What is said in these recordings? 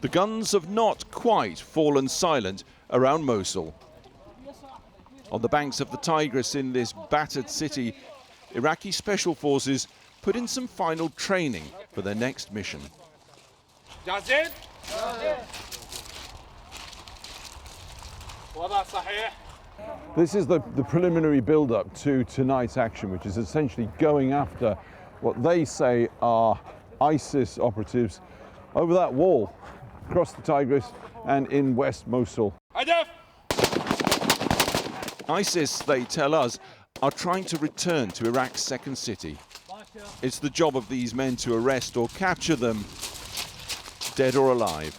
The guns have not quite fallen silent around Mosul. On the banks of the Tigris in this battered city, Iraqi special forces put in some final training for their next mission. This is the preliminary build-up to tonight's action, which is essentially going after what they say are ISIS operatives over that wall across the Tigris and in West Mosul. ISIS, they tell us, are trying to return to Iraq's second city. It's the job of these men to arrest or capture them, dead or alive.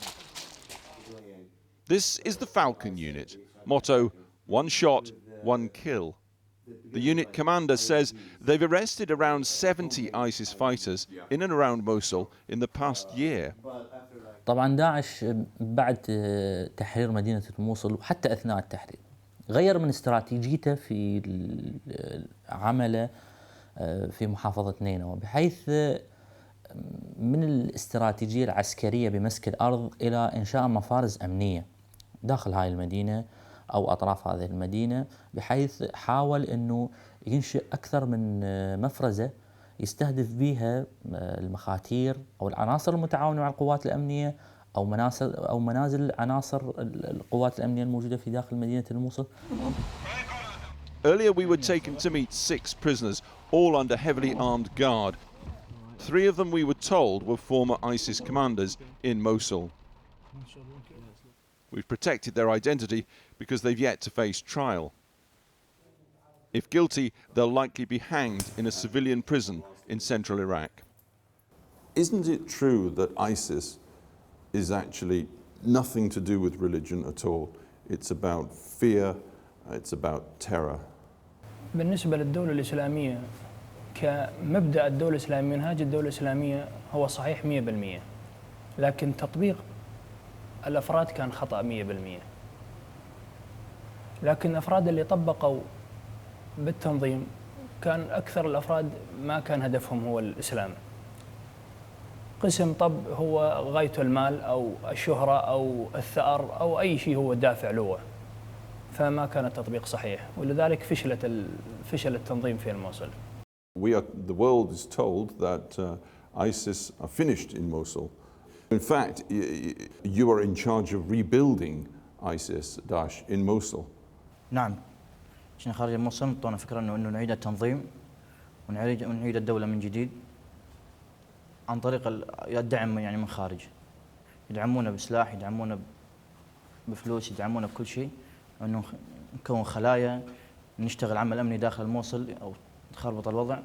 This is the Falcon unit. Motto, one shot, one kill. The unit commander says they've arrested around 70 ISIS fighters in and around Mosul in the past year. طبعا داعش بعد تحرير مدينة الموصل وحتى أثناء التحرير غير من استراتيجيته في عمله في محافظة نينوى، بحيث من الاستراتيجية العسكرية بمسك الأرض إلى إنشاء مفارز أمنية داخل هاي المدينة أو أطراف هذه المدينة، بحيث حاول أنه ينشئ أكثر من مفرزة يستهدف بها المخاتير أو العناصر المتعاونة مع القوات الأمنية أو منازل عناصر القوات الأمنية الموجودة في داخل مدينة الموصل. Earlier we were taken to meet 6 prisoners, all under heavily armed guard. 3 of them, we were told, were former ISIS commanders in Mosul. We've protected their identity because they've yet to face trial. If guilty, they'll likely be hanged in a civilian prison in central Iraq. Isn't it true that ISIS is actually nothing to do with religion at all? It's about fear, it's about terror. بالنسبة للدولة الإسلامية كمبدأ الدولة الإسلامية منهاج الدولة الإسلامية هو صحيح 100%، لكن تطبيق الأفراد كان خطأ 100%. لكن الأفراد اللي طبقوا بالتنظيم كان أكثر الأفراد ما كان هدفهم هو الإسلام. قسم طب هو غايته المال أو الشهرة أو الثأر أو أي شيء هو دافع له، فما كان التطبيق صحيح، ولذلك فشل التنظيم في الموصل. The world is told that ISIS are finished in Mosul. In fact, you are in charge of rebuilding ISIS, Daesh, in Mosul. نعم. عشان خارج الموصل انطونا فكرة انه نعيد التنظيم ونعيد الدولة من جديد عن طريق الدعم يعني من خارج. يدعمونا بسلاح، يدعمونا بفلوس، يدعمونا بكل شيء، انه نكون خلايا نشتغل عمل امني داخل الموصل او تخربط الوضع.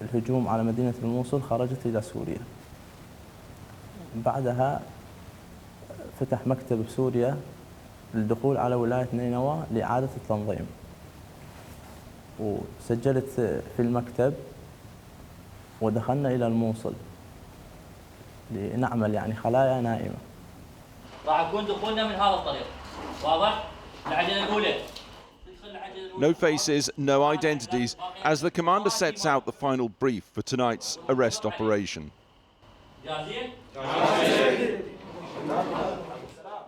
الهجوم على مدينة الموصل خرجت إلى سوريا. بعدها فتح مكتب بسوريا للدخول على ولاية نينوى لإعادة التنظيم، وسجلت في المكتب ودخلنا إلى الموصل لنعمل يعني خلايا نائمة. راح يكون دخولنا من هذا الطريق، واضح؟ العجلة الأولى. No faces, no identities, as the commander sets out the final brief for tonight's arrest operation.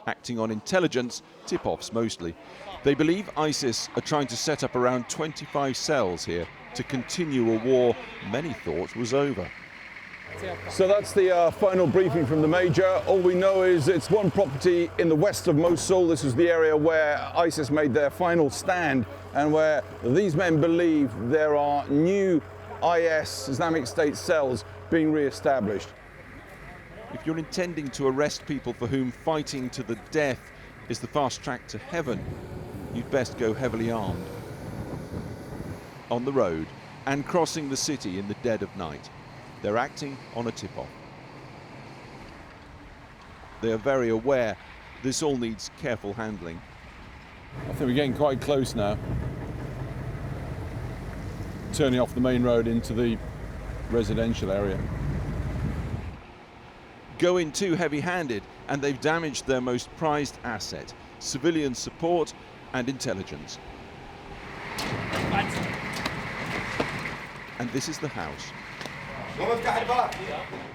Acting on intelligence, tip-offs mostly. They believe ISIS are trying to set up around 25 cells here to continue a war many thought was over. So that's the final briefing from the Major. All we know is it's one property in the west of Mosul. This is the area where ISIS made their final stand and where these men believe there are new IS, Islamic State cells being re-established. If you're intending to arrest people for whom fighting to the death is the fast track to heaven, you'd best go heavily armed. On the road and crossing the city in the dead of night, they're acting on a tip-off. They are very aware this all needs careful handling. I think we're getting quite close now. Turning off the main road into the residential area. Go in too heavy-handed and they've damaged their most prized asset, civilian support and intelligence. And this is the house.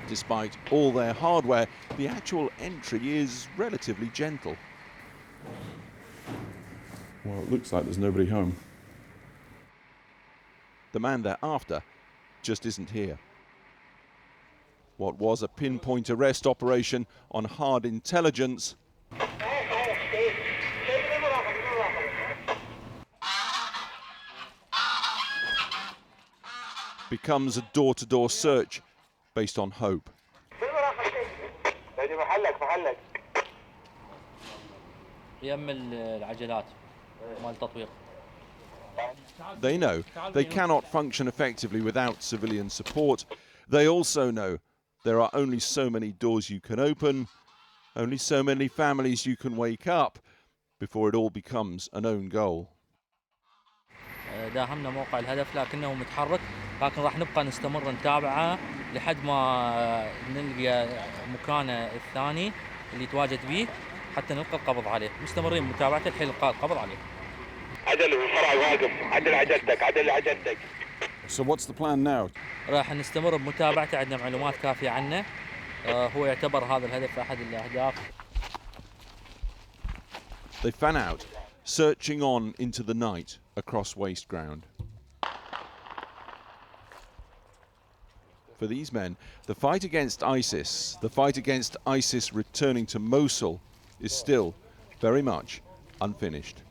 Despite all their hardware, the actual entry is relatively gentle. Well, it looks like there's nobody home. The man they're after just isn't here. What was a pinpoint arrest operation on hard intelligence becomes a door-to-door search based on hope. They know they cannot function effectively without civilian support. They also know there are only so many doors you can open, only so many families you can wake up before it all becomes an own goal. داهمنا موقع الهدف لكنه متحرك، لكن راح نبقى نستمر نتابعه لحد ما نلقى مكانه الثاني اللي يتواجد به حتى نلقى القبض عليه. مستمرين بمتابعته الحين نلقى القبض عليه. عجل الفرع واقف، عدل عجلتك، عدل عجلتك. So what's the plan now? راح نستمر بمتابعته، عندنا معلومات كافية عنه. هو يعتبر هذا الهدف أحد الأهداف. They fan out, searching on into the night across waste ground. For these men, the fight against ISIS returning to Mosul, is still very much unfinished.